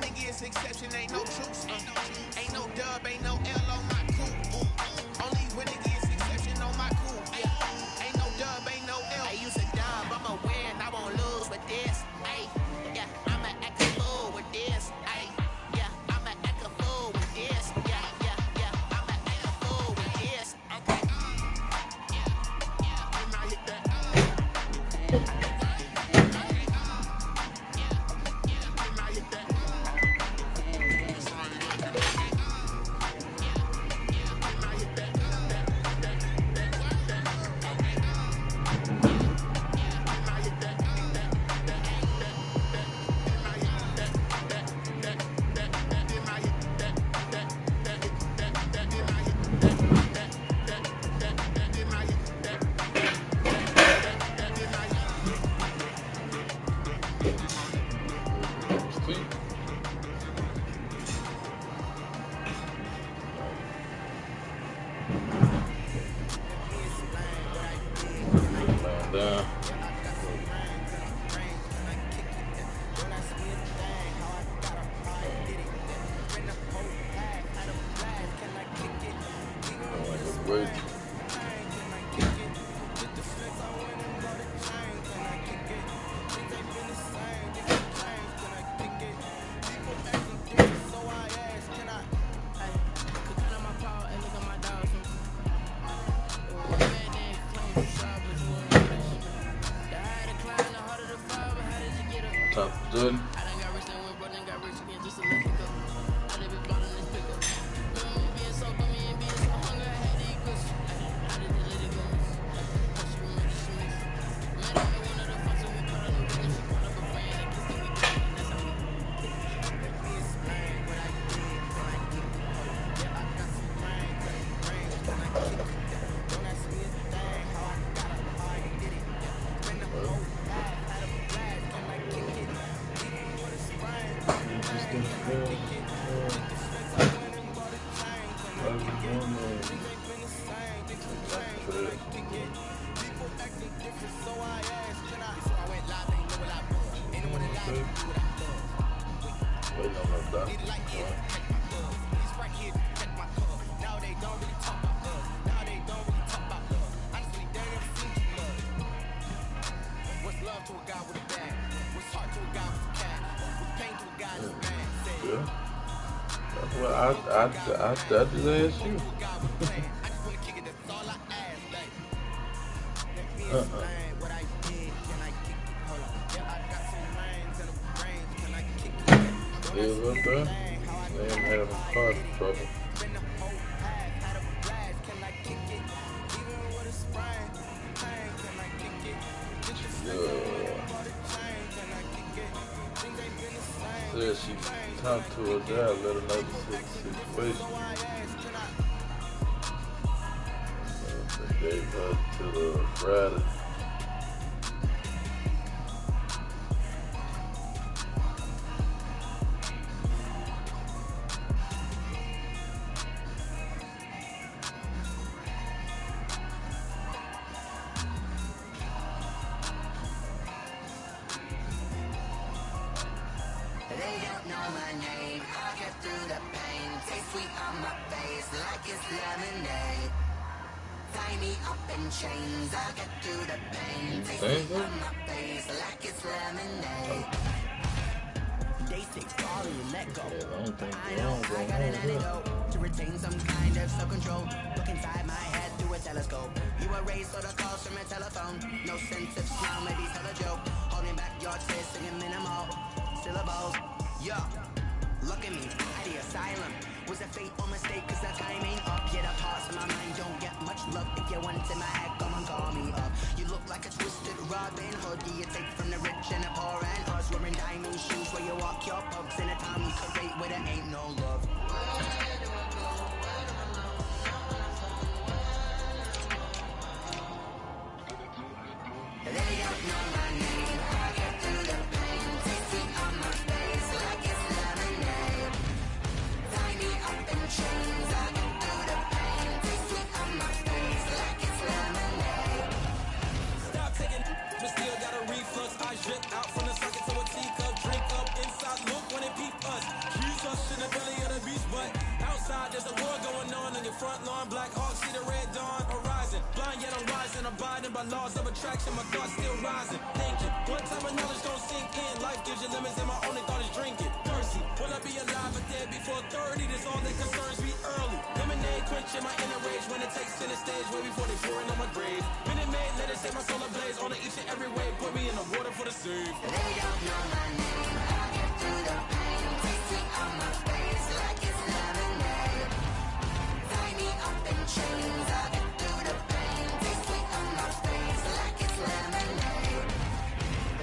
winning is exception, ain't no truce. Ain't no dub, ain't no L on my coupe. Only winning is exception on my coupe. Ain't no dub, ain't no L. I use a dub, I'ma win, I won't lose with this. Ay, yeah, I'ma act a fool with this. Ay, yeah, I'ma act a fool with this. Yeah, yeah, yeah, I'ma act a fool with this. Okay. And I hit that. Top good. I just asked you. Still up there? They ain't having car trouble. Said she talked to her dad, let her know the situation. They gave her to the Friday. Chains, I get through the pain. Taste it on my face like it's lemonade. Day 6, fall and let go. I know I got an antidote to retain some kind of self-control. Look inside my head through a telescope. You were raised on the calls from a telephone. No sense of smile, maybe tell a joke. Holding back your tears, singing minimal syllables. Yo, look at me, at the asylum. Was a fate or mistake, cause the time ain't up. Yet a parts of my mind don't get much love. If you want in my head, come and call me up. You look like a twisted Robin Hood. You take from the rich and the poor and us. Wearing diamond shoes where you walk your pugs. In a town you create where there ain't no love. They don't know my name. I get through the pain. Taste it on my face like it's lemonade. Tie me up in chains. I get through the pain. Taste it on my face like it's lemonade. Stop taking, but still got a reflux. I drip out from the socket to a teacup. Drink up inside. Look when it peep us. there's a war going on your front lawn. Black Hawk, see the red dawn horizon. Blind yet I'm rising, abiding by laws of attraction. My thoughts still rising, thinking. One time my knowledge don't sink in. Life gives you limits and my only thought is drinking. Mercy, will I be alive or dead before 30? This all that concerns me early. Lemonade quenching my inner rage when it takes center stage way before they pouring on my grave. Minute Maid, let it set my soul ablaze on each and every way. Put me in the water for the save. They don't know my name. I get through the pain, tasting on my face like it's lemonade. Tie me up in chains. I get through the pain, tasting on my face like it's lemonade.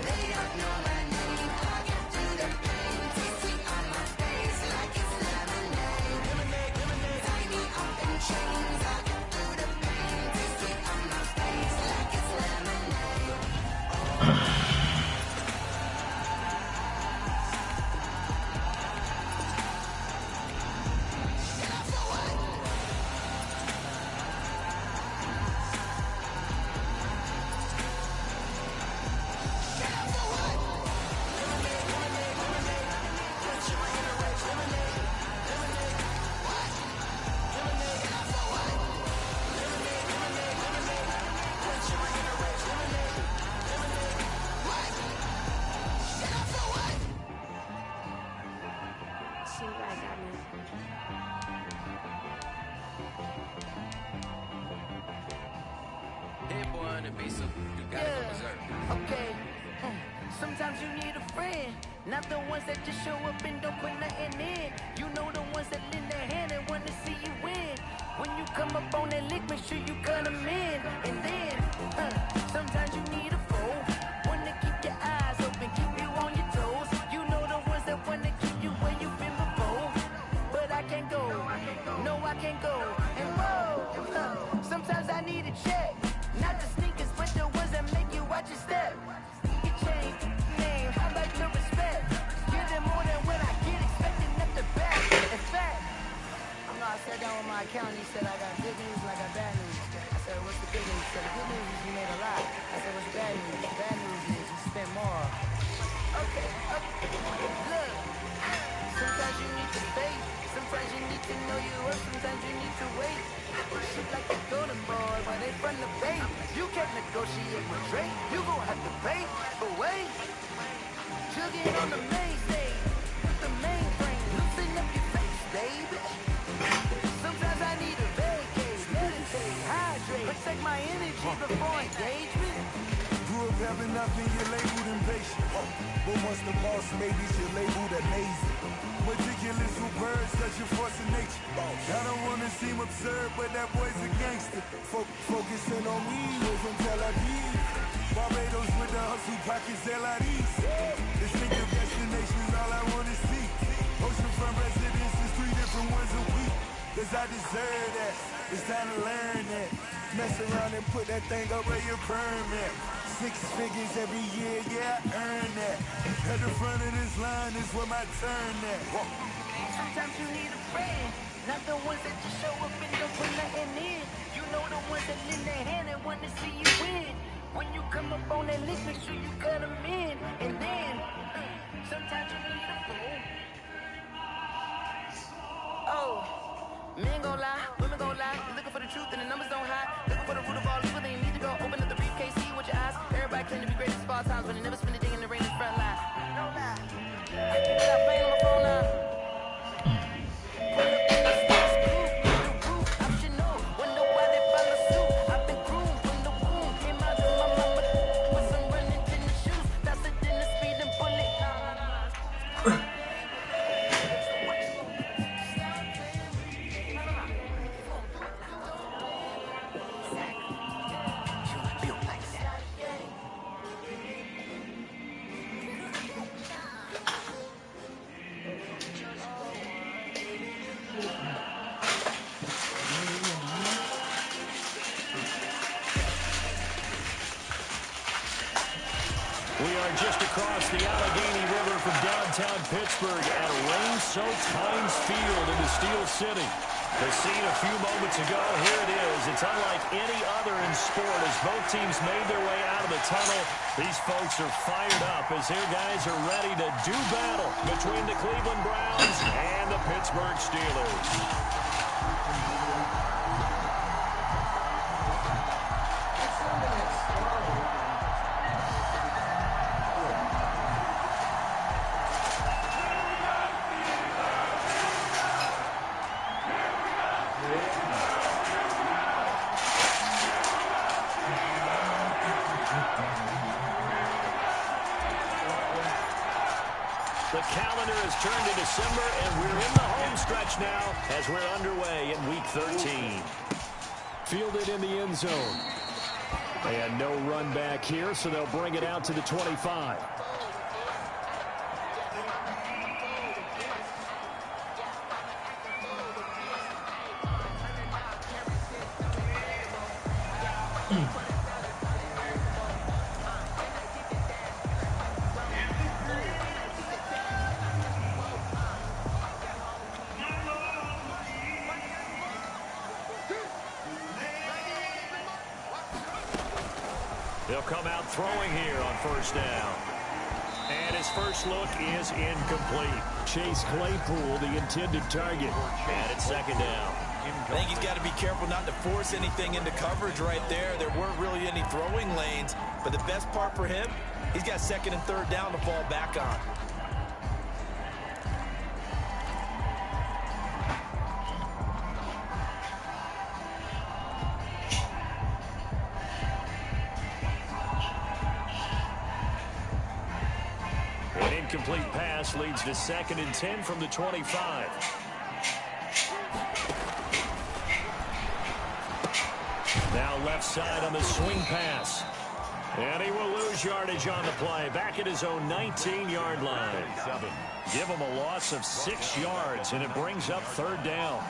They don't know my name. I get through the pain, tasting on my face like it's lemonade. Tie me up in chains. I get through the pain, tasting on my face like it's lemonade. See you guys out Hey boy on the beat, so you gotta go berserk. Okay. Sometimes you need a friend, not the ones that just show up and don't put nothing in. You know the ones that lend their hand and want to see you win. When you come up on that lick, make sure you cut them in. And then, sometimes you need a foe, one to keep your eyes open, keep you on your toes. You know the ones that want to keep you where you've been before. But I can't go, no I can't go. And whoa, sometimes I need a check. Not the sneakers, but the ones that make you watch your step. You change name, I like the respect. Give them more than what I get, expecting at the back. In fact, I sat down with my accountant, he said I got good news and I got bad news. I said, what's the good news? He said, the good news is you made a lot. I said, what's the bad news? The bad news is you spent more. Okay. Look, sometimes you need to faith. Sometimes you need to know you up. Sometimes you need to wait. Shit like the golden boy, but they from the bay. You can't negotiate with Drake. You gon' have to pay. But wait, jugging on the main stage with the mainframe. Loosen up your face, baby. Sometimes I need to vacate, meditate, hydrate, protect my energy before engagement. Grew up having nothing, you're labeled impatient. But once the boss made it, you're labeled amazing. Meticulous with words, such a force of nature. I don't wanna seem absurd, but that boy's a gangster. Focusing on me, we're from Tel Aviv. Barbados with the hustle pockets, LIDs. Distinctive destinations, all I wanna see. Oceanfront residences, 3 different ones a week. Cause I deserve that, it's time to learn that. Mess around and put that thing up where your permit. 6 figures every year, yeah, I earn that. At the front of this line is where my turn at. Sometimes you need a friend, not the ones that just show up and don't put nothing in. You know the ones that lend their hand and want to see you win. When you come up on that list, make sure you cut them in. And then, sometimes you need a fool. Oh, men gon' lie, women gon' lie. You're looking for the truth and the numbers don't hide. Looking for the root of all evil, then you need to go open up the briefcase, see with your eyes. Everybody claim to be greatest of all times, but they never spend a day in the rain in the front line. No lie. Stop playing on my phone now. Pull up in the stars, cool, the roof, optional. Wonder why they follow suit. I've been groomed from the womb. Came out of my mama with some running in the shoes. Faster than the speeding bullet. We are just across the Allegheny River from downtown Pittsburgh at rain-soaked Heinz Field in the Steel City. The scene a few moments ago, here it is. It's unlike any other in sport as both teams made their way out of the tunnel. These folks are fired up as their guys are ready to do battle between the Cleveland Browns and the Pittsburgh Steelers. The calendar has turned to December, and we're in the home stretch now as we're underway in Week 13. Fielded in the end zone. And no run back here, so they'll bring it out to the 25. They'll come out throwing here on first down. And his first look is incomplete. Chase Claypool, the intended target. And it's second down. I think he's got to be careful not to force anything into coverage right there. There weren't really any throwing lanes. But the best part for him, he's got second and third down to fall back on. An incomplete pass leads to second and 10 from the 25. Now left side on the swing pass. And he will lose yardage on the play. Back at his own 19-yard line. Give him a loss of 6 yards, and it brings up third down.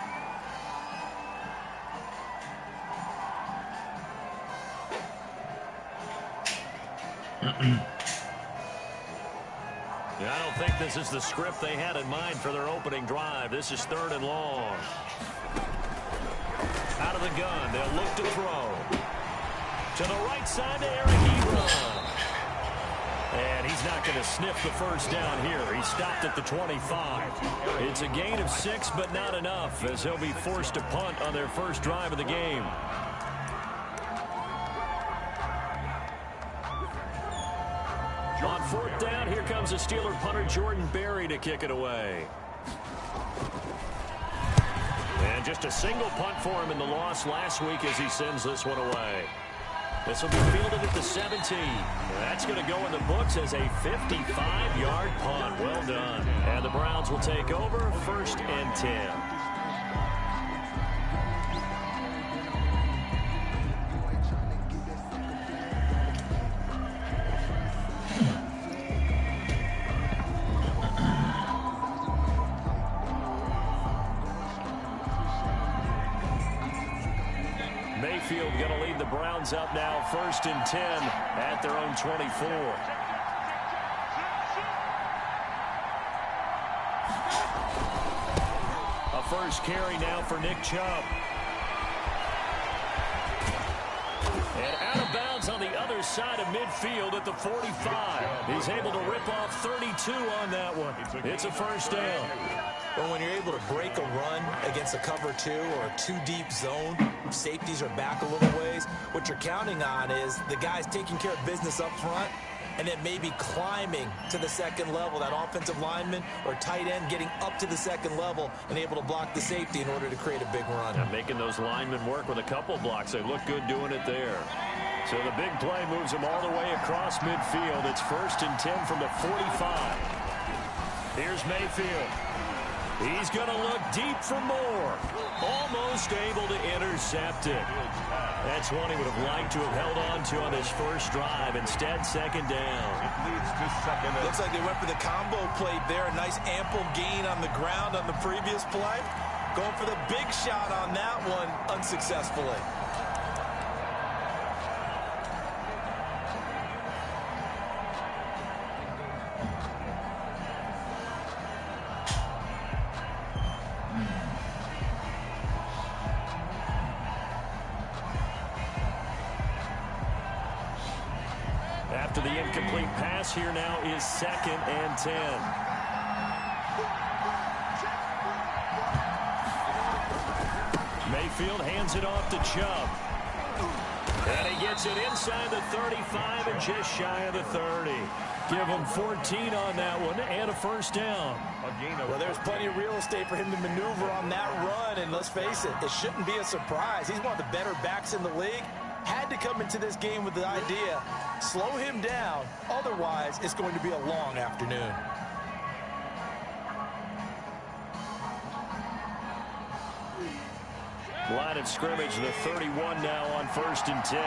I don't think this is the script they had in mind for their opening drive. This is third and long. Out of the gun, they'll look to throw. To the right side to Eric Ebron. And he's not going to sniff the first down here. He stopped at the 25. It's a gain of 6, but not enough, as he'll be forced to punt on their first drive of the game. On fourth down, here comes the Steeler punter Jordan Berry to kick it away. And just a single punt for him in the loss last week as he sends this one away. This will be fielded at the 17. That's going to go in the books as a 55-yard punt. Well done. And the Browns will take over first and 10. Mayfield going to lead the Browns up now first and 10 at their own 24. A first carry now for Nick Chubb. And out of bounds on the other side of midfield at the 45. He's able to rip off 32 on that one. It's a first down. Well, when you're able to break a run against a cover 2 or a 2-deep zone, safeties are back a little ways. What you're counting on is the guys taking care of business up front and then maybe climbing to the second level, that offensive lineman or tight end getting up to the second level and able to block the safety in order to create a big run. And making those linemen work with a couple blocks. They look good doing it there. So the big play moves them all the way across midfield. It's first and 10 from the 45. Here's Mayfield. He's going to look deep for more. Almost able to intercept it. That's one he would have liked to have held on to on his first drive. Instead, second down. Looks like they went for the combo play there. A nice ample gain on the ground on the previous play. Going for the big shot on that one unsuccessfully. After the incomplete pass, here now is second and 10. Mayfield hands it off to Chubb. And he gets it inside the 35 and just shy of the 30. Give him 14 on that one and a first down. Well, there's plenty of real estate for him to maneuver on that run, and let's face it, it shouldn't be a surprise. He's one of the better backs in the league. Had to come into this game with the idea, slow him down, otherwise it's going to be a long afternoon. Line of scrimmage, the 31 now on 1st and 10.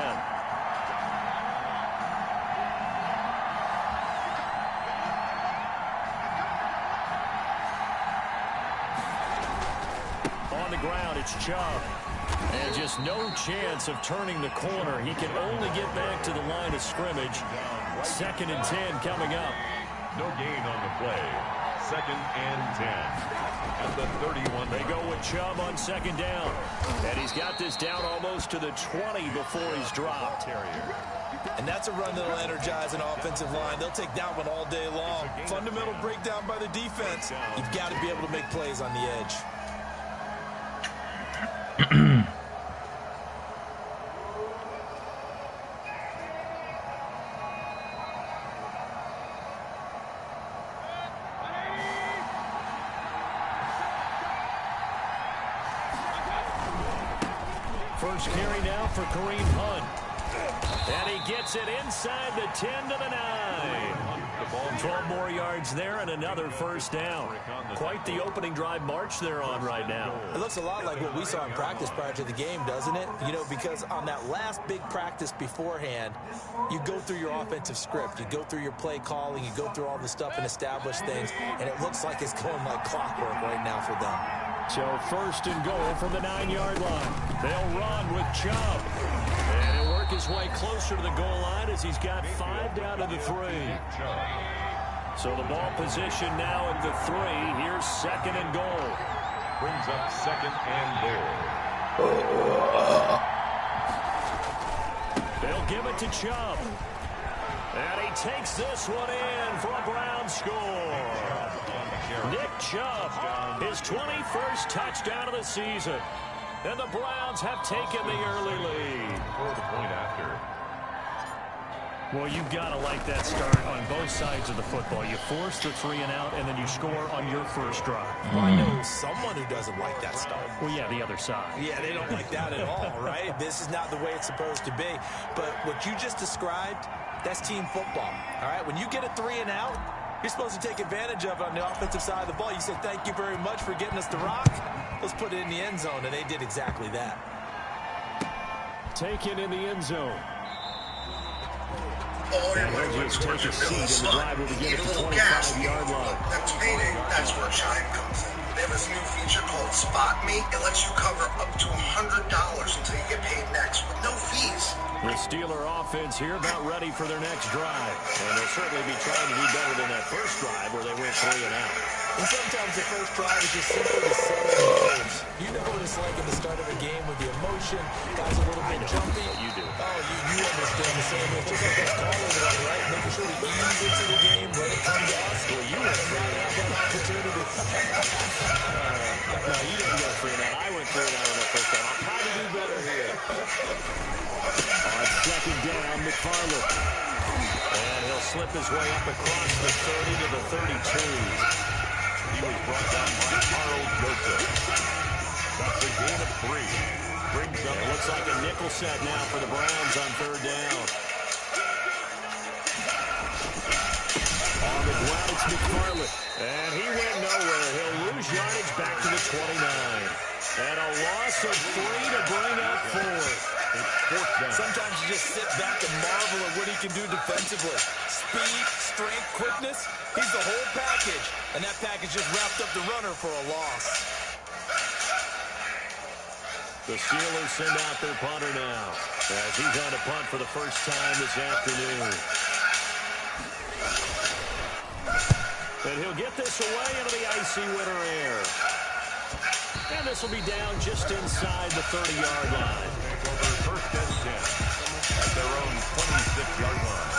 On the ground, it's Chubb. And just no chance of turning the corner. He can only get back to the line of scrimmage. 2nd and 10 coming up. No gain on the play. 2nd and 10. At the 31. They go with Chubb on 2nd down. And he's got this down almost to the 20 before he's dropped. And that's a run that'll energize an offensive line. They'll take that one all day long. Fundamental breakdown by the defense. You've got to be able to make plays on the edge. First carry now for Kareem Hunt. And he gets it inside the 10 to the 9. 12 more yards there and another first down. Quite the opening drive march they're on right now. It looks a lot like what we saw in practice prior to the game, doesn't it? You know, because on that last big practice beforehand, you go through your offensive script. You go through your play calling. You go through all the stuff and establish things. And it looks like it's going like clockwork right now for them. So 1st and goal from the 9-yard line. They'll run with Chubb. And he'll work his way closer to the goal line as he's got 5 down to the 3. So the ball position now at the 3. Here's 2nd and goal. Brings up 2nd and goal. They'll give it to Chubb. And he takes this one in for a Brown score. Nick Chubb, his 21st touchdown of the season. And the Browns have taken the early lead. For the point after. Well, you've got to like that start on both sides of the football. You force the 3 and out, and then you score on your first drive. Well, I know someone who doesn't like that start. Well, yeah, the other side. Yeah, they don't like that at all, right? This is not the way it's supposed to be. But what you just described, that's team football, all right? When you get a 3 and out, you're supposed to take advantage of it on the offensive side of the ball. You say, thank you very much for getting us the rock. Let's put it in the end zone, and they did exactly that. Taken in the end zone. All your money went towards your Bills fund. You need a little gas, 25-yard line. That's payday. That's where Chime comes in. They have this new feature called Spot Me. It lets you cover up to $100 until you get paid next with no fees. The Steeler offense here about ready for their next drive. And they'll certainly be trying to do better than that first drive where they went 3 and out. And sometimes the first drive is just simply to settle the nerves. You know what it's like at the start of a game with the emotion. Guys a little bit jumpy. You do. Oh, you understand the same. It's just like that calling one, right? Making sure we ease into the game, let it come to us. Well, you went now they have that opportunity. No, you didn't go 3 and out. I went 3 and out on the first time. I'll try to do better here. On 2nd down, McFarland. And he'll slip his way up across the 30 to the 32. He was brought down by Carl Joseph. That's a gain of 3. Brings up. It looks like a nickel set now for the Browns on 3rd down. On the ground, it's McFarland. And he went nowhere. He'll lose yardage back to the 29. And a loss of 3 to bring up 4. Sometimes you just sit back and marvel at what he can do defensively. Speed, strength, quickness, he's the whole package. And that package just wrapped up the runner for a loss. The Steelers send out their punter now as he's on a punt for the first time this afternoon. And he'll get this away into the icy winter air. And this will be down just inside the 30-yard line. Over 1st and 10 at their own 26-yard line.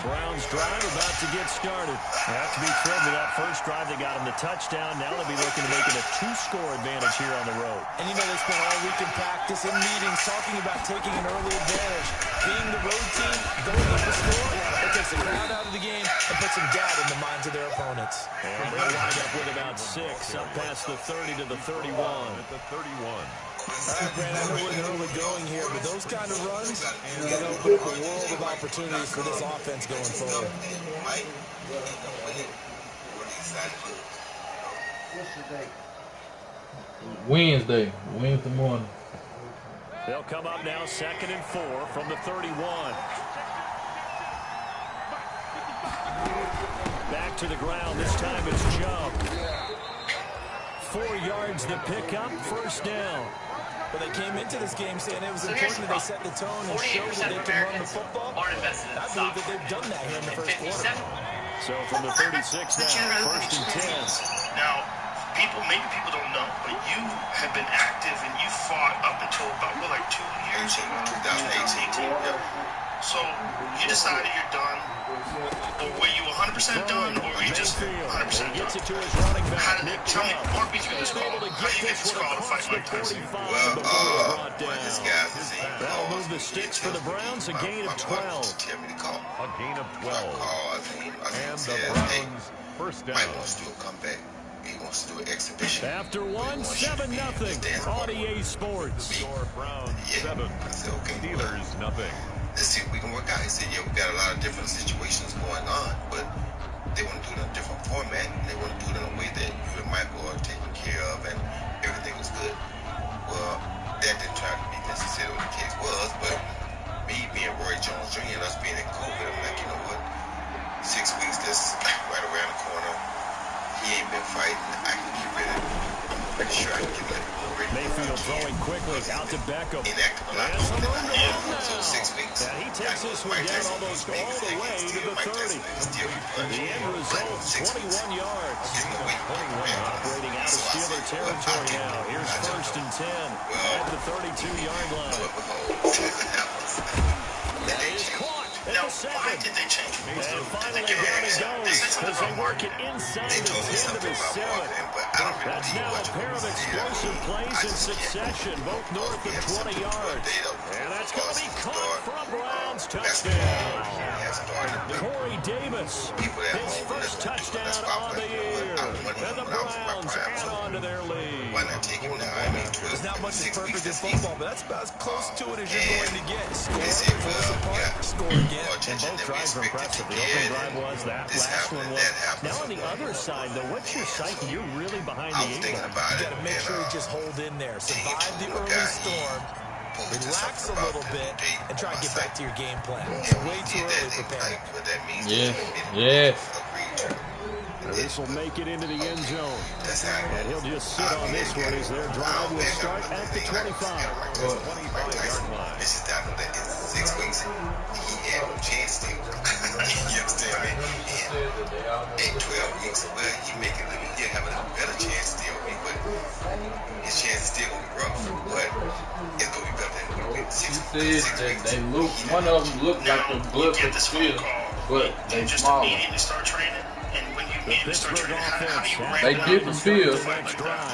Browns drive about to get started. They have to be thrilled with that first drive. They got him the touchdown. Now they'll be looking to make it a 2-score advantage here on the road. And you know they spent all week in practice, in meetings, talking about taking an early advantage. Being the road team, going up the score, it takes the crowd out of the game and puts some doubt in the minds of their opponents. And they'll wind up with about 6, up past the 30 to the 31. At the 31. All right, Brad, I know we're in the early going here, but those kind of runs can open up a world of opportunities for this offense going forward. Wednesday morning. They'll come up now 2nd and 4 from the 31. Back to the ground. This time it's Chubb. 4 yards to pick up. First down. Well, they came into this game saying it was important that they set the tone and show that they can run the football. I believe that they've done that here in the first quarter. So from the 36 now, 1st and 10. Now, maybe people don't know, but you have been active and you fought up until about, 2 years? 2018. Yeah. So you decided you're done, or were you 100% done, or were you just 100% done? Tell me, walk me through this call. How do you get this call to fight Mike Tyson? Well, this guy's that'll move the sticks for the Browns, a gain of 12. A gain of 12. And the Browns first down. Mike wants to do a comeback. He wants to do an exhibition. After 1, 7-0 on EA Sports. Score Browns 7. Steelers nothing. Let's see if we can work out. He said, yeah, we got a lot of different situations going on, but they want to do it in a different format, and they want to do it in a way that you and Michael are taken care of, and everything was good. Well, that didn't try to be necessarily what the case was, but me being Roy Jones Jr. and us being in COVID, I'm like, you know what? 6 weeks, that's right around the corner. He ain't been fighting. I can get rid of him. I'm pretty sure I can get rid of him. Mayfield throwing quickly out to Beckham. So 6 weeks. And he takes this one down almost all the way to the 30. The end result, 21 yards. 21 operating out of Steeler territory now. Here's 1st and 10 at the 32-yard line. That is caught at the 2nd. Why did they change? And finally down it goes as they work it inside the 10 to the 7. That's now a pair of explosive plays in succession, both north of 20 yards. And that's going to be caught for a Browns touchdown. Corey Davis, his first touchdown on the year. And the Browns add on to their lead. There's not much that's perfect in football, but that's about as close to it as you're going to get. Score, force apart, score again. And both drives were impressive. The opening drive was, that last one was. Now on the other side, though, what's your psyche? You're really behind the eight ball. You got to make sure you just hold in there. Survive the early storm. Relax a little bit and try and get back to your game plan. It's way too early for panic. Yes. This will make it into the end zone. And he'll just sit on this one as their drive will start at the 25. 25-yard line. This is down to 6 weeks. He had no chance to. You understand me? In 12 weeks, well, he'll have a better chance still, but his chance is still going to be rough. But it's going to be better than 6 weeks. They look, one of them looked like the blood from the field, but they just smaller. Immediately start training, and when you immediately start training, how do you rank They different fields.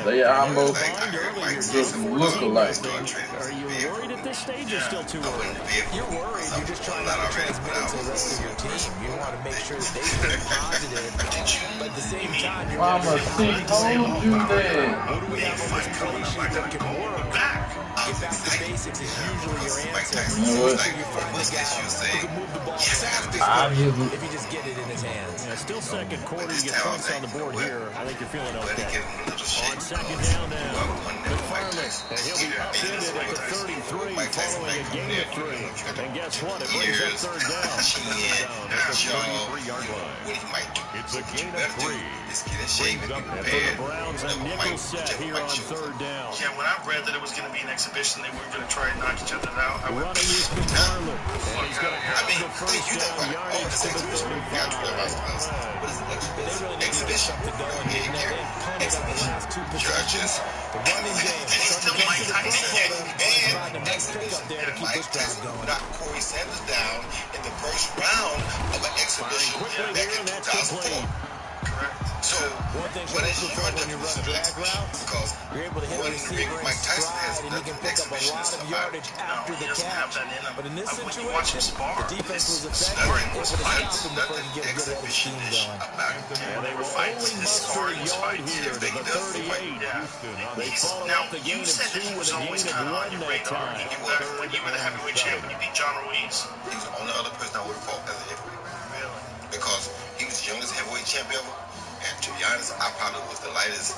They almost look alike. Are you worried at this stage or still too early? You're worried. You're just trying to transmit it to the rest of your team. You want to make sure that they stay positive, but at the same time, you're Mama, she told you that. what do we have on this equation that can work? Get back to basics is usually your answer. You know what? So you find the guy who can move the ball fast if you just get it in his hands. Yeah, still second quarter. You get points on the board here. I think you're feeling okay. On 2nd down now, McFarland, and he'll be upended at the 33 following a gain of 3. And guess what? It brings up 3rd down. At the 33-yard line. It's a gain of 3. Brings up And for the Browns, a nickel set here on 3rd down. Yeah, when I read that it was going to be an exhibition, they were going to try and knock each other out. Running is McFarland, and he's going to have the first down yardage to the 35. They really need to get something going here. They punted on the last 2 possessions. The running game starting to get to the football. Providing a nice pick up there to keep this drive going. Knock Corey Sanders down in the first round of an quickly here, and that's complete. Correct. So, One thing when when you run drag routes, because you're able to hit a receiver in stride, and he can pick up a lot of yardage after the catch. But in this situation, the defense was effective, able to stop him before he could get a good head of steam going. And they will only muster a yard here to the 38. They follow up the gain of 2 with a gain of 1 that time. When you were the heavyweight champ, when you beat John Ruiz, he was the only other person I would have fought as a heavyweight. Really? Because he was the youngest heavyweight champion ever. And to be honest, I probably was the lightest.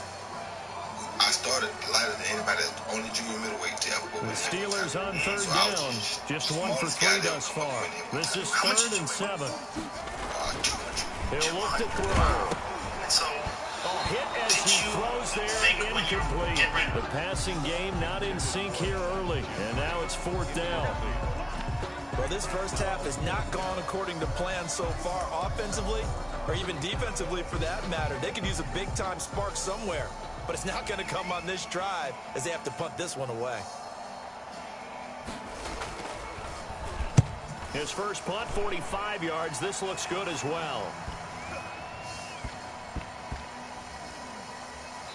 I started lighter than anybody that's only junior middleweight to ever go. The Steelers on third down. Just 1 for 3 thus far. This is 3rd and 7. He'll look to throw. So, Hit as he throws there, incomplete. The passing game not in sync here early. And now it's 4th down. Well, this first half has not gone according to plan so far offensively, or even defensively for that matter. They could use a big-time spark somewhere, but it's not going to come on this drive as they have to punt this one away. His first punt, 45 yards. This looks good as well.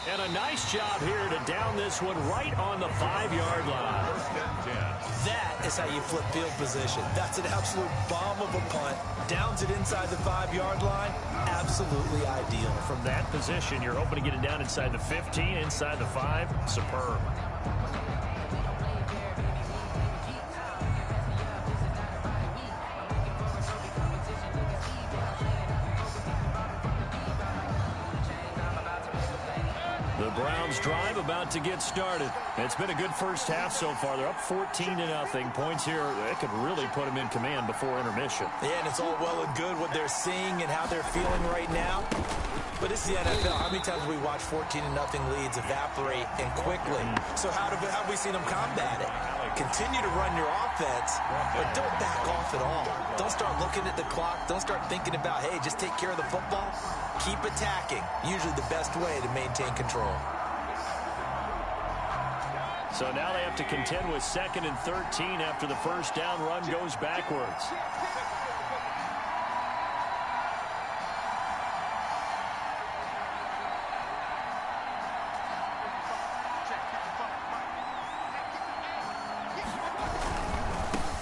And a nice job here to down this one right on the 5-yard line. That is how you flip field position. That's an absolute bomb of a punt. Downs it inside the 5-yard line. Absolutely ideal. From that position, you're hoping to get it down inside the 15, inside the 5. Superb. The Browns drive about to get started. It's been a good first half so far. They're up 14-0. Points here, they could really put them in command before intermission. Yeah, and it's all well and good what they're seeing and how they're feeling right now. But it's the NFL. How many times have we watched 14-0 leads evaporate and quickly? So how have we seen them combat it? Continue to run your offense, but don't back off at all. Don't start looking at the clock. Don't start thinking about, hey, just take care of the football. Keep attacking. Usually the best way to maintain control. So now they have to contend with 2nd and 13 after the first down run goes backwards.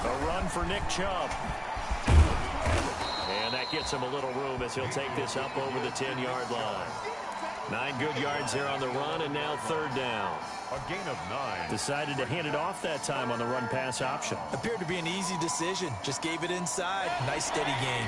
A run for Nick Chubb. And that gets him a little room as he'll take this up over the 10-yard line. 9 good yards there on the run, and now 3rd down. A gain of 9. Decided to hand it off that time on the run-pass option. Appeared to be an easy decision. Just gave it inside. Nice steady gain.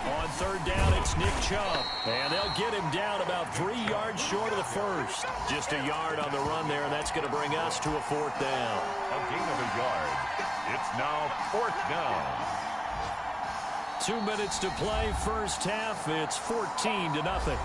On 3rd down, it's Nick Chubb. And they'll get him down about 3 yards short of the first. Just a yard on the run there, and that's going to bring us to a 4th down. A gain of a yard. It's now 4th down. 2 minutes to play first half. It's 14-0.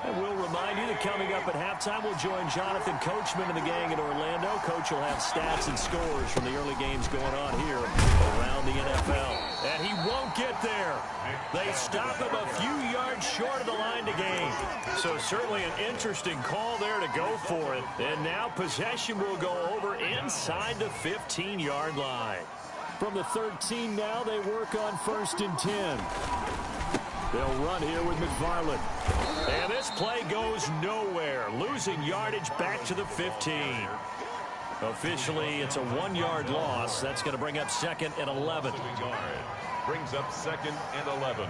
And we'll remind you that coming up at halftime, we'll join Jonathan Coachman and the gang in Orlando. Coach will have stats and scores from the early games going on here around the NFL. And he won't get there. They stop him a few yards short of the line to gain. So certainly an interesting call there to go for it. And now possession will go over inside the 15-yard line. From the 13 now, they work on 1st and 10. They'll run here with McFarland. And this play goes nowhere. Losing yardage back to the 15. Officially, it's a 1-yard loss. That's going to bring up 2nd and 11. Brings up 2nd and 11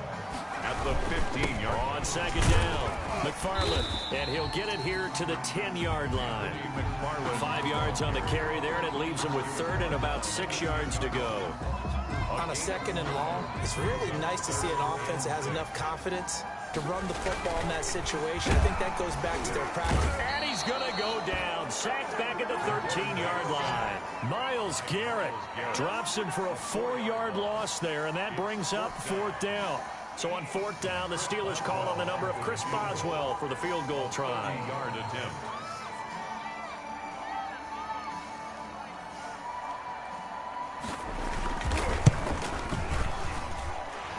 at the 15-yard. On 2nd down, McFarland. And he'll get it here to the 10-yard line. 5 yards on the carry there, and it leaves him with 3rd and about 6 yards to go. On a 2nd and long, it's really nice to see an offense that has enough confidence to run the football in that situation. I think that goes back to their practice. And he's going to go down. Sacked back at the 13-yard line. Myles Garrett drops him for a 4-yard loss there, and that brings up 4th down. So on 4th down, the Steelers call on the number of Chris Boswell for the field goal try. 3-yard attempt.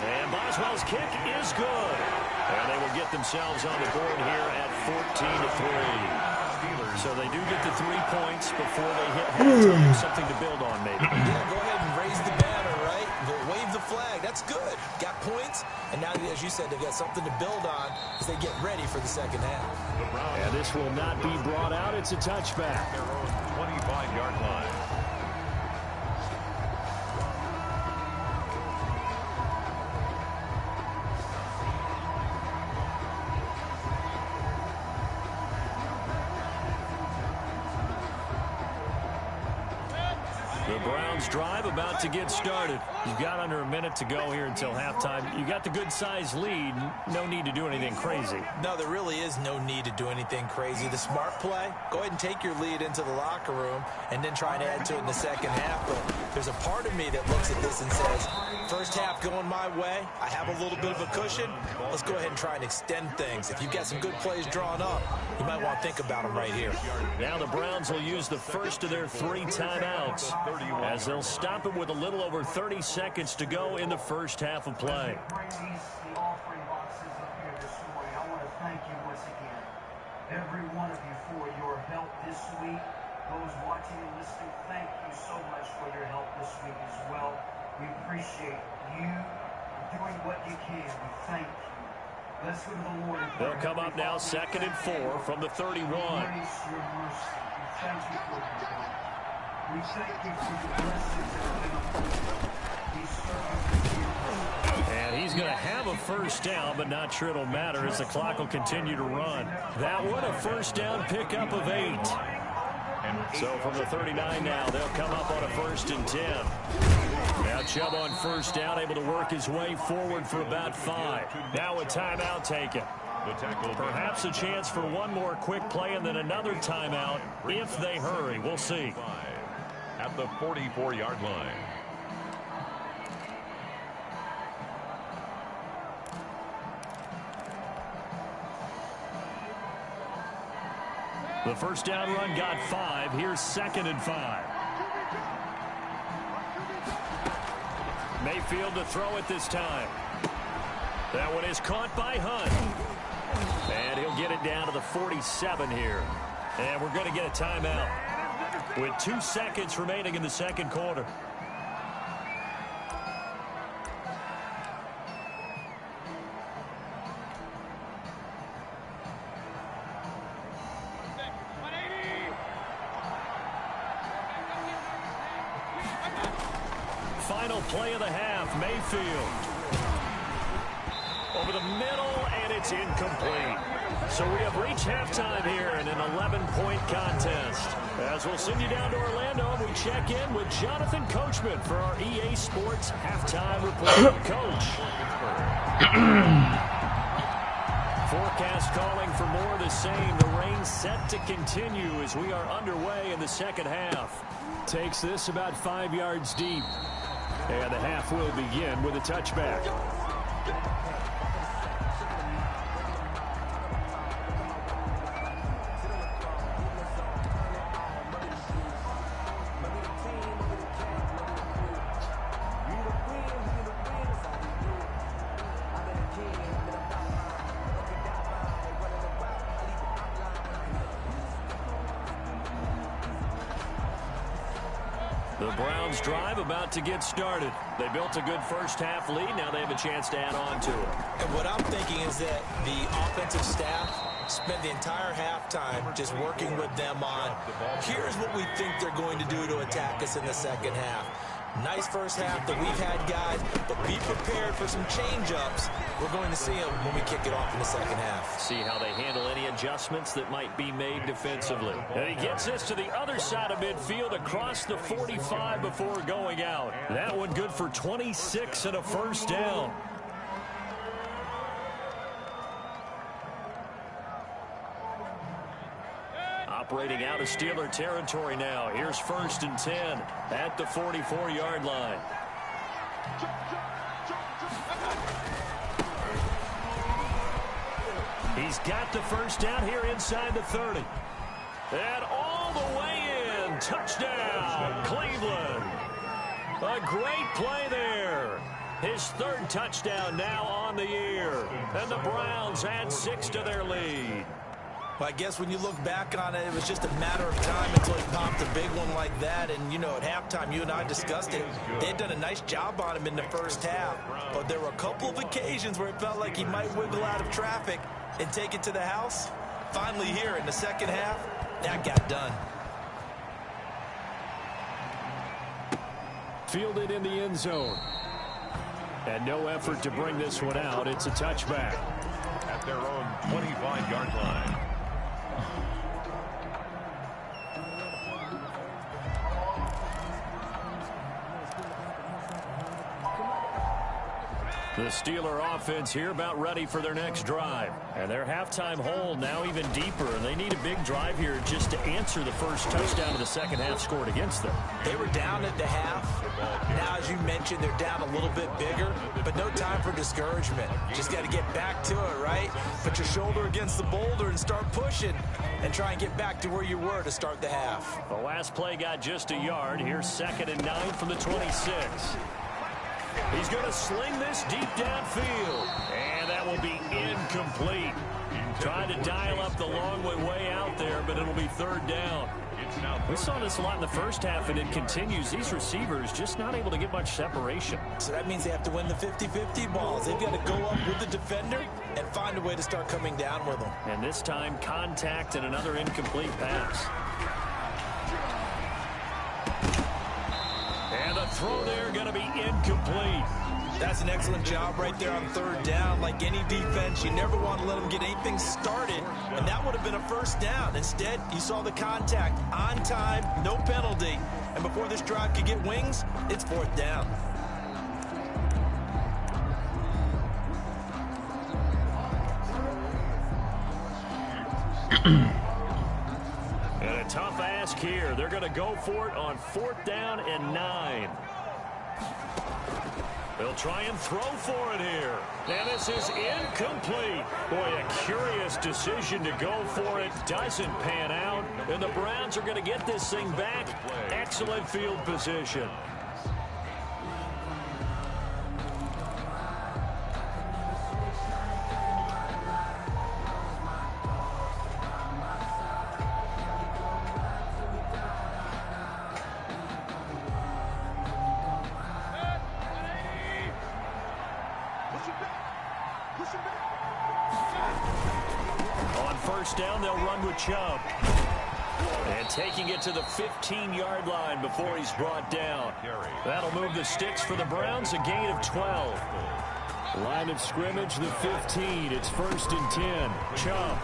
And Boswell's kick is good. And they will get themselves on the board here at 14-3. So they do get the 3 points before they hit halftime. Something to build on, maybe. Yeah, go ahead and raise the banner, right? Wave the flag. That's good. Got points, and now, as you said, they've got something to build on as they get ready for the second half. And this will not be brought out. It's a touchback. Their own 25-yard line. The Browns drive about to get started. You've got under a minute to go here until halftime. You got the good-sized lead. No need to do anything crazy. No, there really is no need to do anything crazy. The smart play, go ahead and take your lead into the locker room and then try and add to it in the second half. But there's a part of me that looks at this and says, first half going my way, I have a little bit of a cushion. Let's go ahead and try and extend things. If you've got some good plays drawn up, you might want to think about them right here. Now the Browns will use the first of their 3 timeouts, as they'll stop it with a little over 30 seconds to go in the first half of play. Every one of you for your help this week. Those watching and listening, thank you so much for your help this week as well. We appreciate you doing what you can. We thank you. Let's go to the Lord. They'll come up now 2nd and 4 from the 31. Your mercy. We thank you for your help. We thank you for your blessings and he's going to have a first down, but not sure it'll matter as the clock will continue to run. That one a first down pickup of 8. So from the 39 now, they'll come up on a 1st and 10. Now Chubb on first down, able to work his way forward for about 5. Now a timeout taken. Perhaps a chance for one more quick play and then another timeout if they hurry. We'll see. At the 44-yard line. The first down run got 5. Here's 2nd and 5. Mayfield to throw it this time. That one is caught by Hunt. And he'll get it down to the 47 here. And we're going to get a timeout with 2 seconds remaining in the second quarter. Final play of the half, Mayfield. Over the middle, and it's incomplete. So we have reached halftime here in an 11-point contest. As we'll send you down to Orlando, and we check in with Jonathan Coachman for our EA Sports Halftime Report. Coach. Forecast calling for more of the same. The rain set to continue as we are underway in the second half. Takes this about 5 yards deep. And the half will begin with a touchback. The Browns drive about to get started. They built a good first half lead. Now they have a chance to add on to it. And what I'm thinking is that the offensive staff spent the entire halftime just working with them on, here's what we think they're going to do to attack us in the second half. Nice first half that we've had, guys, but be prepared for some change-ups. We're going to see them when we kick it off in the second half. See how they handle any adjustments that might be made defensively. And he gets this to the other side of midfield across the 45 before going out. That one good for 26 and a first down. operating out of Steeler territory now. Here's 1st and 10 at the 44-yard line. He's got the first down here inside the 30. And all the way in. Touchdown, Cleveland. A great play there. His 3rd touchdown now on the year. And the Browns add 6 to their lead. Well, I guess when you look back on it, it was just a matter of time until he popped a big one like that. And, you know, at halftime, you and I discussed it. They had done a nice job on him in the first half. But there were a couple of occasions where it felt like he might wiggle out of traffic and take it to the house. Finally here in the second half, that got done. Fielded in the end zone. And no effort to bring this one out. It's a touchback. At their own 25-yard line. The Steeler offense here about ready for their next drive. And their halftime hole now even deeper. And they need a big drive here just to answer the first touchdown of the second half scored against them. They were down at the half. Now, as you mentioned, they're down a little bit bigger, but no time for discouragement. Just got to get back to it, right? Put your shoulder against the boulder and start pushing and try and get back to where you were to start the half. The last play got just a yard. Here's 2nd and 9 from the 26. He's going to sling this deep downfield. And that will be incomplete. Trying to dial up the long way out there, but it'll be 3rd down. We saw this a lot in the first half, and it continues. These receivers just not able to get much separation. So that means they have to win the 50-50 balls. They've got to go up with the defender and find a way to start coming down with them. And this time, contact and another incomplete pass. And the throw there going to be incomplete. That's an excellent job right there on 3rd down. Like any defense, you never want to let them get anything started, and that would have been a 1st down. Instead, you saw the contact on time, no penalty, and before this drive could get wings, it's 4th down. And a tough ask here. They're going to go for it on 4th down and 9. They'll try and throw for it here. And this is incomplete. Boy, a curious decision to go for it. Doesn't pan out. And the Browns are going to get this thing back. Excellent field position. Down, they'll run with Chubb. And taking it to the 15-yard line before he's brought down. That'll move the sticks for the Browns, a gain of 12. Line of scrimmage, the 15. It's 1st and 10. Chubb.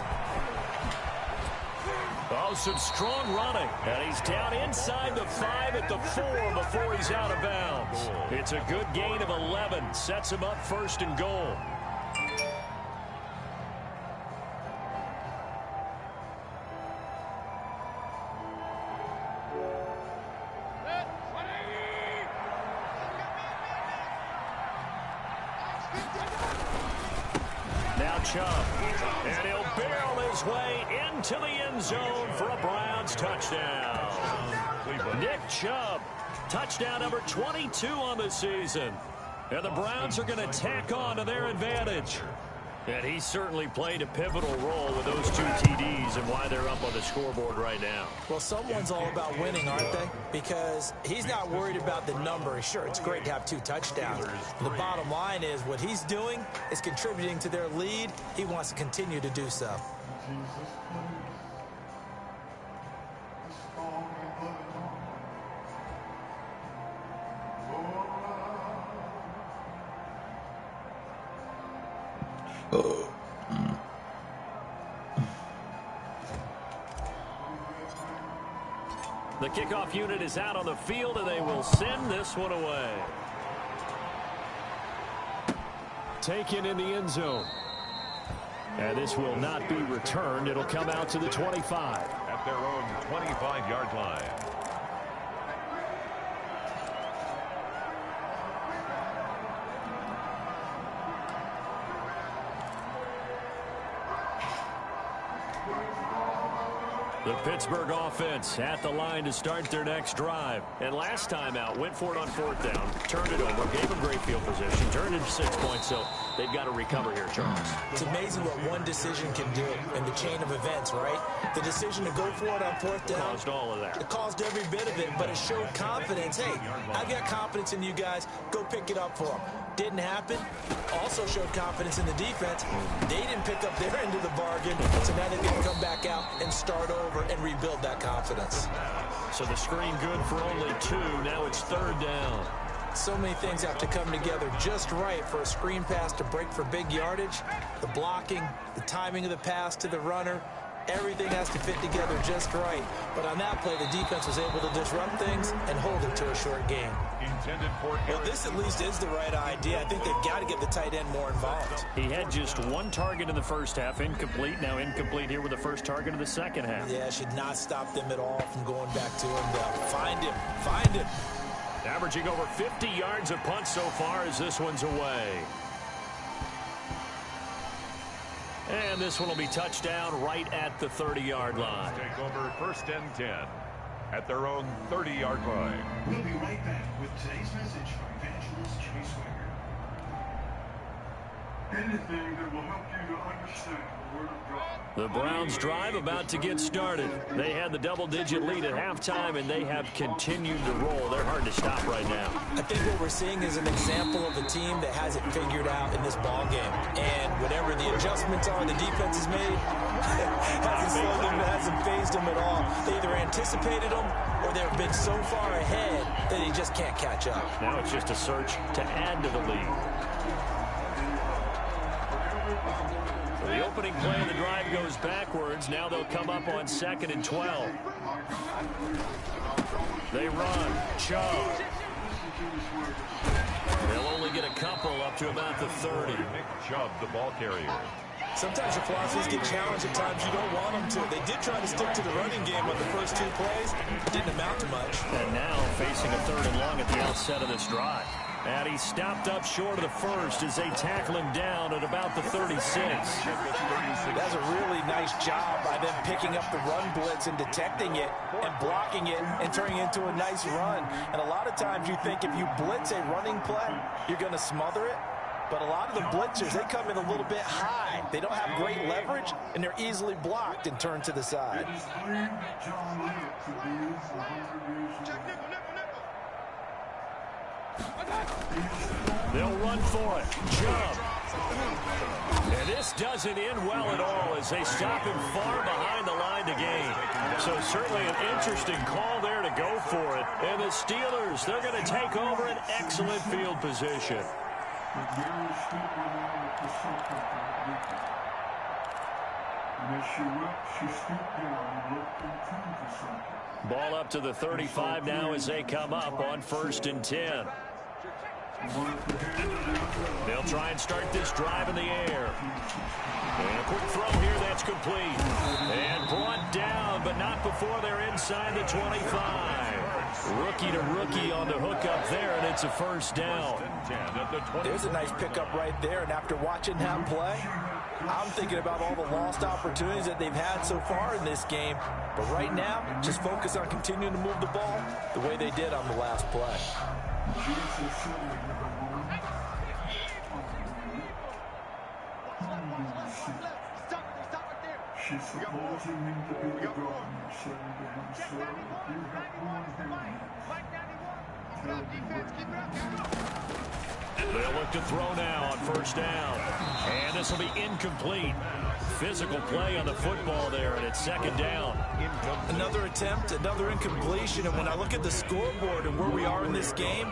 Oh, some strong running. And he's down inside the 5 at the 4 before he's out of bounds. It's a good gain of 11. Sets him up 1st and goal. Chubb, and he'll barrel his way into the end zone for a Browns touchdown. Nick Chubb, touchdown number 22 on the season. And the Browns are going to tack on to their advantage. And he certainly played a pivotal role with those 2 TDs and why they're up on the scoreboard right now. Well, someone's all about winning, aren't they? Because he's not worried about the number. Sure, it's great to have 2 touchdowns. The bottom line is what he's doing is contributing to their lead. He wants to continue to do so. The kickoff unit is out on the field, and they will send this one away. Taken in the end zone. And this will not be returned. It'll come out to the 25. At at their own 25-yard line. The Pittsburgh offense at the line to start their next drive. And last time out, went for it on 4th down, turned it over, gave them great field position, turned it into 6 points, so they've got to recover here, Charles. It's amazing what one decision can do in the chain of events, right? The decision to go for it on 4th down. Caused all of that. It caused every bit of it, but it showed confidence. Hey, I've got confidence in you guys. Go pick it up for them. Didn't happen. Also showed confidence in the defense. They didn't pick up their end of the bargain, so now they can come back out and start over and rebuild that confidence. So the screen good for only 2. Now it's 3rd down. So many things have to come together just right for a screen pass to break for big yardage. The blocking, the timing of the pass to the runner, everything has to fit together just right. But on that play, the defense was able to disrupt things and hold it to a short game. Well, this at least is the right idea. I think they've got to get the tight end more involved. He had just 1 target in the first half, incomplete. Now incomplete here with the first target of the second half. Yeah, should not stop them at all from going back to him. Find him. Find him. Averaging over 50 yards of punt so far as this one's away. And this one will be touchdown right at the 30-yard line. Take over 1st and 10 at their own 30-yard line. We'll be right back with today's message from Evangelist Jimmy Swaggart. Anything that will help you to understand the Word of God. The Browns drive about to get started. They had the double-digit lead at halftime, and they have continued to roll. They're hard to stop right now. I think what we're seeing is an example of a team that has it figured out in this ball game. And whatever the adjustments are the defense has made, hasn't phased them at all. They either anticipated them or they've been so far ahead that they just can't catch up. Now it's just a search to add to the lead. So the opening play of the drive goes backwards. Now they'll come up on 2nd and 12. They run. Chubb. They'll only get a couple up to about the 30. Nick Chubb, the ball carrier. Sometimes your philosophies get challenged at times you don't want them to. They did try to stick to the running game on the first 2 plays. Didn't amount to much. And now facing a 3rd and long at the outset of this drive. And he stopped up short of the first as they tackle him down at about the 36. That's a really nice job by them picking up the run blitz and detecting it and blocking it and turning it into a nice run. And a lot of times you think if you blitz a running play, you're going to smother it. But a lot of the blitzers, they come in a little bit high. They don't have great leverage, and they're easily blocked and turned to the side. They'll run for it. Chubb. And this doesn't end well at all as they stop him far behind the line to gain. So certainly an interesting call there to go for it. And the Steelers, they're going to take over an excellent field position. Ball up to the 35 now as they come up on 1st and 10. They'll try and start this drive in the air. And a quick throw here that's complete. And brought down, but not before they're inside the 25. Rookie to rookie on the hook up there, and it's a 1st down. There's a nice pickup right there, and after watching that play, I'm thinking about all the lost opportunities that they've had so far in this game. But right now, just focus on continuing to move the ball the way they did on the last play. She's supposing him to be the governor, saying to him, sir, you have one hand. They'll look to throw now on 1st down. And this will be incomplete. Physical play on the football there, and it's 2nd down. Another attempt, another incompletion, and when I look at the scoreboard and where we are in this game,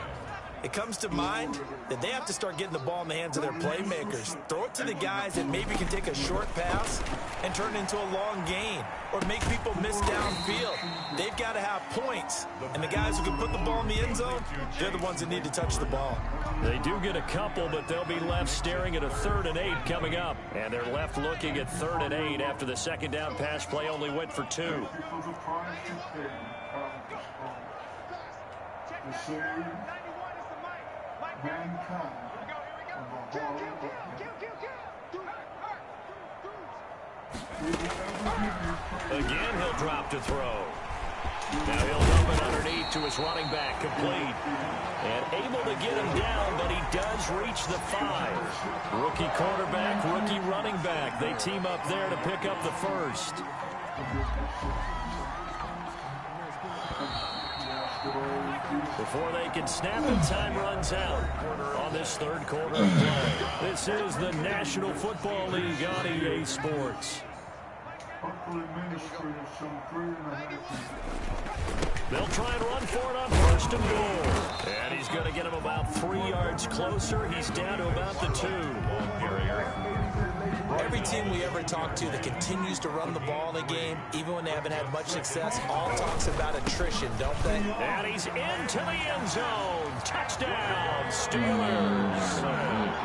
it comes to mind that they have to start getting the ball in the hands of their playmakers. Throw it to the guys that maybe can take a short pass and turn it into a long gain or make people miss downfield. They've got to have points, and the guys who can put the ball in the end zone, they're the ones that need to touch the ball. They do get a couple, but they'll be left staring at a 3rd and 8 coming up. And they're left looking at 3rd and 8 after the second down pass play only went for 2. To save mankind from the horror of death. Again, he'll drop to throw. Now he'll dump it underneath to his running back, complete. And able to get him down, but he does reach the 5. Rookie quarterback, rookie running back. They team up there to pick up the first. Before they can snap it, time runs out on this 3rd quarter of play. This is the National Football League on EA Sports. They'll try and run for it on 1st and goal. And he's going to get him about 3 yards closer. He's down to about the 2. Every team we ever talk to that continues to run the ball in a game, even when they haven't had much success, all talks about attrition, don't they? And he's into the end zone. Touchdown, Steelers.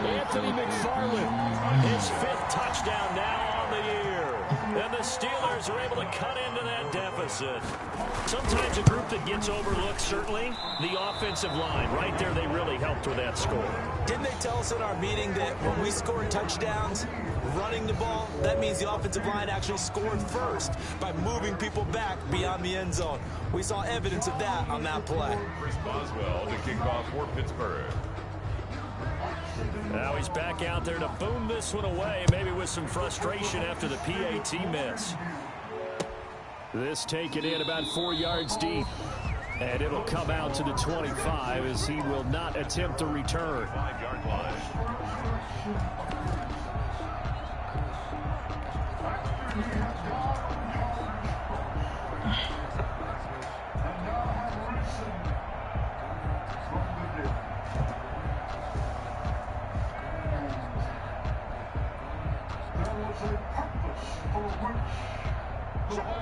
Anthony McFarland, his 5th touchdown now on the year. And the Steelers are able to cut into that deficit. Sometimes a group that gets overlooked, certainly, the offensive line. Right there, they really helped with that score. Didn't they tell us in our meeting that when we scored touchdowns, running the ball, that means the offensive line actually scored first by moving people back beyond the end zone. We saw evidence of that on that play. Chris Boswell to kick off for Pittsburgh. Now he's back out there to boom this one away, maybe with some frustration after the PAT miss. This taken in about 4 yards deep. And it'll come out to the 25 as he will not attempt to return. 5-yard line.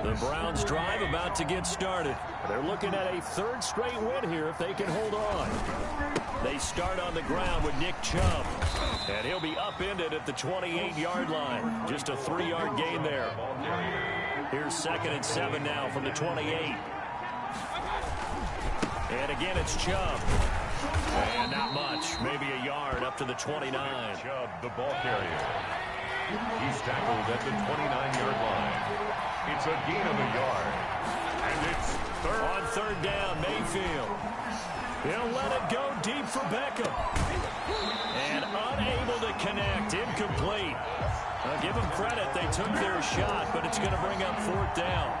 The Browns drive about to get started. They're looking at a 3rd straight win here if they can hold on. They start on the ground with Nick Chubb. And he'll be upended at the 28-yard line. Just a 3-yard gain there. Here's 2nd and 7 now from the 28. And again, it's Chubb. And not much, maybe a yard up to the 29. Chubb, the ball carrier. He's tackled at the 29-yard line. It's a gain of a yard. And it's 3rd. On 3rd down, Mayfield. He'll let it go deep for Beckham. And unable to connect. Incomplete. I'll give them credit. They took their shot, but it's going to bring up 4th down.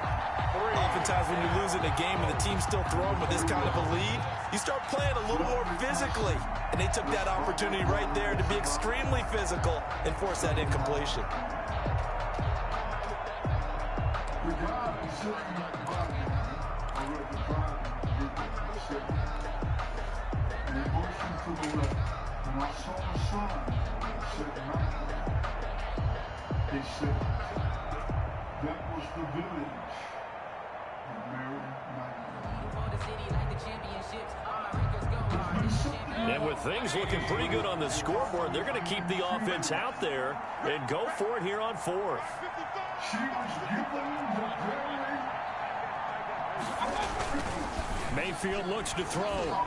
Oftentimes when you lose in a game and the team's still throwing with this kind of a lead, you start playing a little more physically. And they took that opportunity right there to be extremely physical and force that incompletion. He said, that was the village of Mary Magdalene. And with things looking pretty good on the scoreboard, they're going to keep the offense out there and go for it here on 4th. She was given the very Mayfield looks to throw.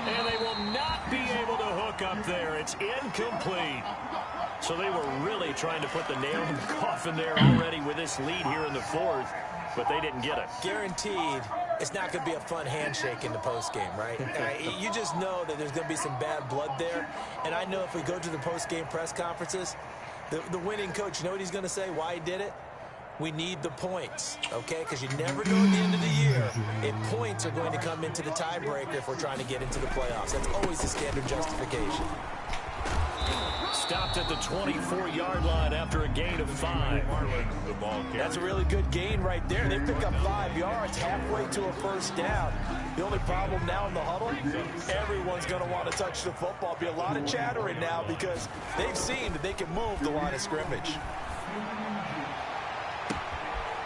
And they will not be able to hook up there. It's incomplete. So they were really trying to put the nail in the coffin there already with this lead here in the 4th, but they didn't get it. Guaranteed, it's not going to be a fun handshake in the postgame, right? You just know that there's going to be some bad blood there. And I know if we go to the postgame press conferences, the winning coach, you know what he's going to say, why he did it? We need the points, okay? Because you never know at the end of the year if points are going to come into the tiebreaker if we're trying to get into the playoffs. That's always the standard justification. stopped at the 24-yard line after a gain of 5. That's a really good gain right there. They pick up 5 yards halfway to a first down. The only problem now in the huddle, everyone's going to want to touch the football. Be a lot of chattering now because they've seen that they can move the line of scrimmage.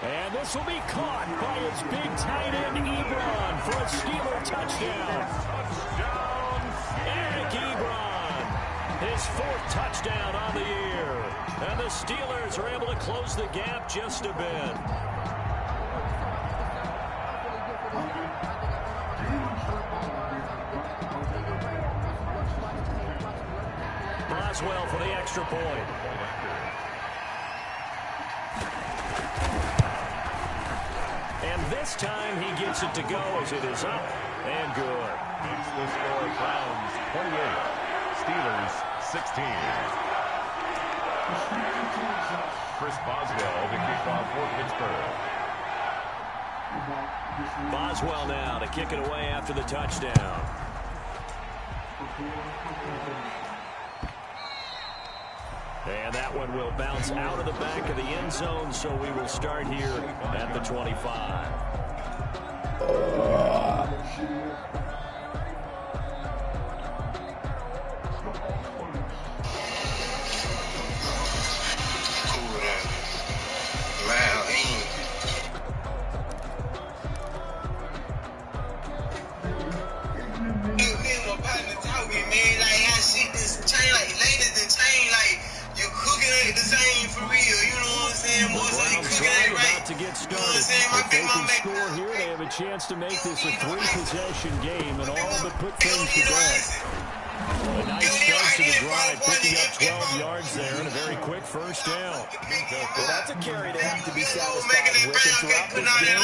And this will be caught by his big tight end, Ebron, for a Steeler touchdown. Eric Ebron, his 4th touchdown on the year. And the Steelers are able to close the gap just a bit. Boswell for the extra point. And this time he gets it to go as it is up and good. It's the score. Browns 28, Steelers 16. Chris Boswell to kick off for Pittsburgh. Boswell now to kick it away after the touchdown. And that one will bounce out of the back of the end zone, so we will start here at the 25. Chance to make this a 3-possession game and all but put things to bed. A nice start to the drive, picking up 12 yards there and a very quick first down. Well, that's a carry they have to be satisfied with. And throughout this game,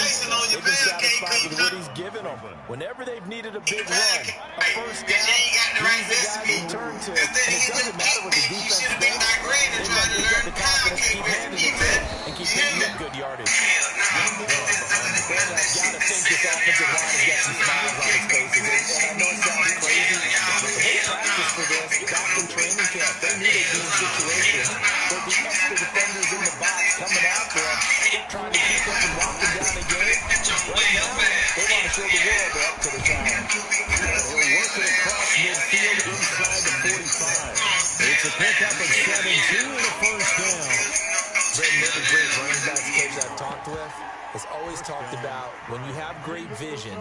they've been satisfied with what he's given them. Whenever they've needed a big run, a first down, he's the guy they turn to. And it doesn't matter what the defense does. They've got the confidence to keep handing it to them and keep picking up good yardage. You gotta think this offensive line has got some smiles on its faces. And I know it sounds crazy, but the whole practice for this, back in training camp, they knew they'd be in situations where the extra defenders in the box coming after them, trying to keep them from locking down the game. Right now, they want to show the world they're up to the challenge. They'll work it across midfield inside the 45. It's a pickup of 17 and a first down. Every great running backs coach I've talked with has always talked about when you have great vision,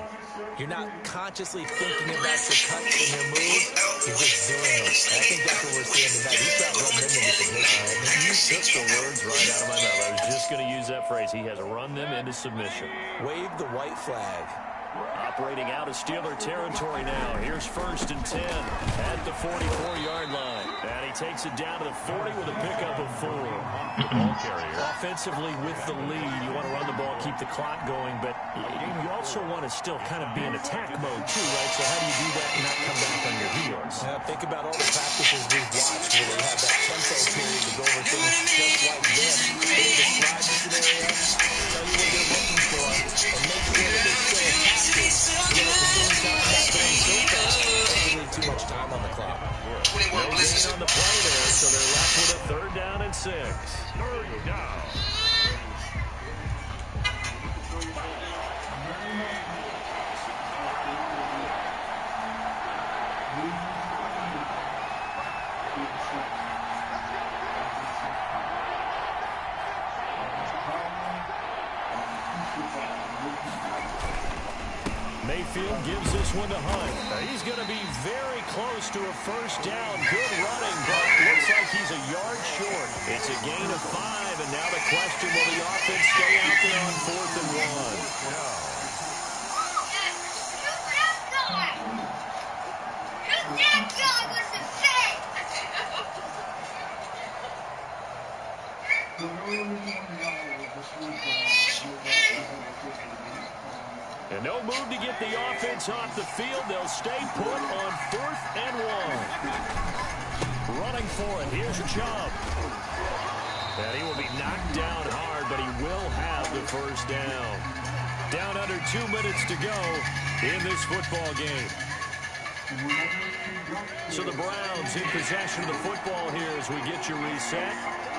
you're not consciously thinking about your cuts and your moves, you're just doing them. And I think that's what we're seeing tonight. He's got run them into submission. You took the words right out of my mouth. I was just going to use that phrase. He has run them into submission. Wave the white flag. Operating out of Steeler territory now. Here's 1st and 10 at the 44-yard line. And he takes it down to the 40 with a pickup of 4. Ball carrier. Offensively with the lead, you want to run the ball, keep the clock going, but you also want to still kind of be in attack mode too, right? So how do you do that and not come back on your heels? Think about all the practices we've watched where they have that tempo period to go over things just like this. They describe the scenario, tell you what they're looking for, and make sure that they're still attacking. At the same time, not going so fast, leaving too much time on the clock. No gain on the play there, so they're left with a 3rd down and 6. 3rd down. Mayfield gives this one to Hunt. He's going to be very close to a first down. Good running, but looks like he's a yard short. It's a gain of 5, and now the question, will the offense stay out there on 4th and 1? And no move to get the offense off the field. They'll stay put on 4th and 1. Running for it. Here's Chubb. And he will be knocked down hard, but he will have the first down. Down under 2 minutes to go in this football game. So the Browns in possession of the football here as we get your reset.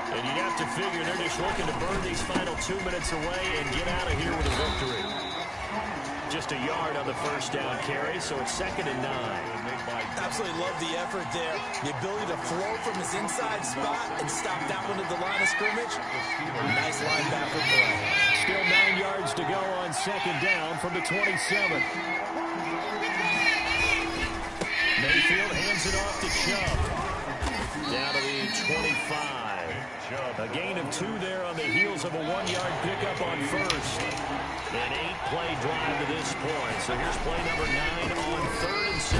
And you'd have to figure they're just looking to burn these final 2 minutes away and get out of here with a victory. Just a yard on the first down carry, so it's 2nd and 9. Absolutely love the effort there. The ability to flow from his inside spot and stop that one at the line of scrimmage. Nice linebacker play. Still 9 yards to go on 2nd down from the 27. Mayfield hands it off to Chubb. Down to the 25. A gain of 2 there on the heels of a 1-yard pickup on first. An 8-play drive to this point. So here's play number 9 on 3rd and 7.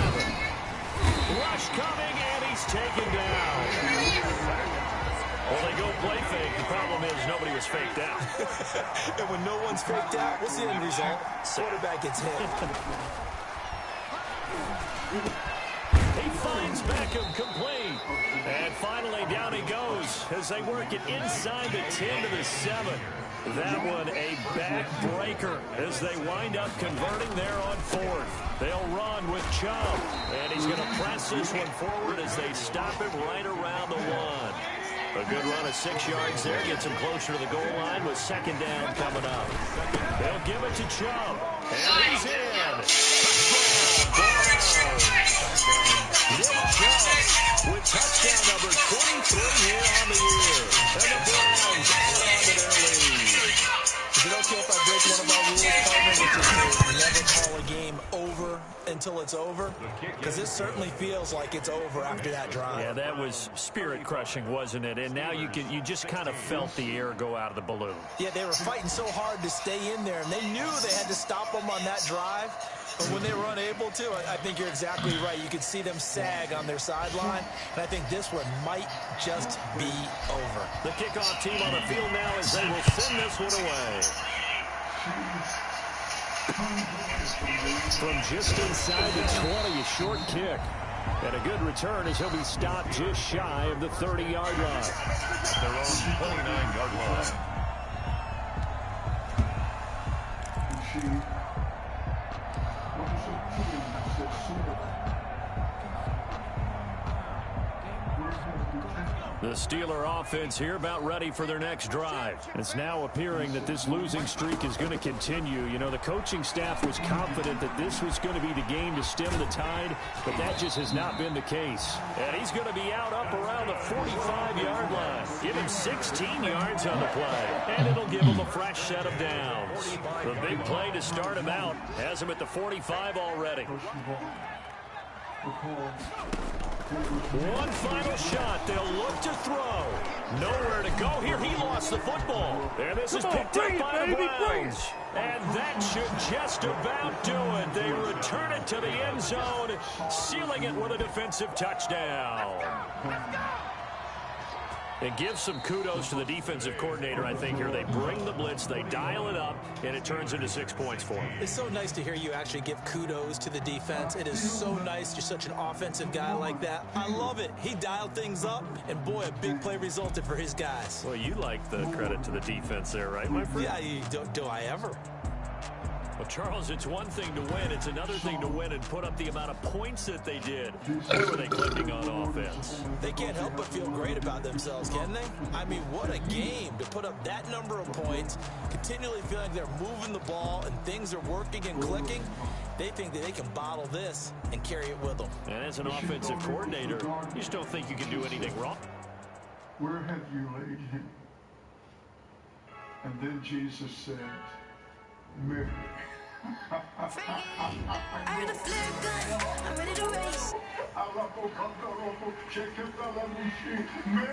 Rush coming, and he's taken down. Well, they go play fake. The problem is nobody was faked out. And when no one's faked out, what's the end result? Quarterback gets hit. He finds Beckham complete. And finally down he goes as they work it inside the 10 to the 7. That one a backbreaker as they wind up converting there on 4th. They'll run with Chubb. And he's going to press this one forward as they stop him right around the 1. A good run of 6 yards there. Gets him closer to the goal line with 2nd down coming up. They'll give it to Chubb. And he's in. Chubb with touchdown number 23 here on the year. And the Browns add on to their lead. Is it okay if I break one of our rules, partner, which is to never call a game over until it's over? Because this certainly feels like it's over after that drive. Yeah, that was spirit-crushing, wasn't it? And now you just kind of felt the air go out of the balloon. Yeah, they were fighting so hard to stay in there, and they knew they had to stop them on that drive. But when they were unable to, I think you're exactly right. You could see them sag on their sideline, and I think this one might just be over. The kickoff team on the field now as they will send this one away. From just inside the 20, a short kick. And a good return as he'll be stopped just shy of the 30-yard line. Their own 29-yard line. The Steeler offense here about ready for their next drive. It's now appearing that this losing streak is going to continue. You know, the coaching staff was confident that this was going to be the game to stem the tide, but that just has not been the case. And he's going to be out up around the 45-yard line. Give him 16 yards on the play, and it'll give him a fresh set of downs. The big play to start him out has him at the 45 already. One final shot. They'll look to throw. Nowhere to go here. He lost the football. And this is picked up by the Browns. And that should just about do it. They return it to the end zone, sealing it with a defensive touchdown. And give some kudos to the defensive coordinator, I think, here. They bring the blitz, they dial it up, and it turns into 6 points for them. It's so nice to hear you actually give kudos to the defense. It is so nice. You're such an offensive guy like that. I love it. He dialed things up, and boy, a big play resulted for his guys. Well, you like the credit to the defense there, right, my friend? Yeah, do I ever? Well, Charles, it's one thing to win. It's another thing to win and put up the amount of points that they did. Where were they clicking on offense? They can't help but feel great about themselves, can they? I mean, what a game to put up that number of points, continually feeling they're moving the ball and things are working and clicking. They think that they can bottle this and carry it with them. And as an offensive coordinator, you just don't think you can do anything wrong. Where have you laid him? And then Jesus said, Mary. I heard a flare gun. I'm ready to race.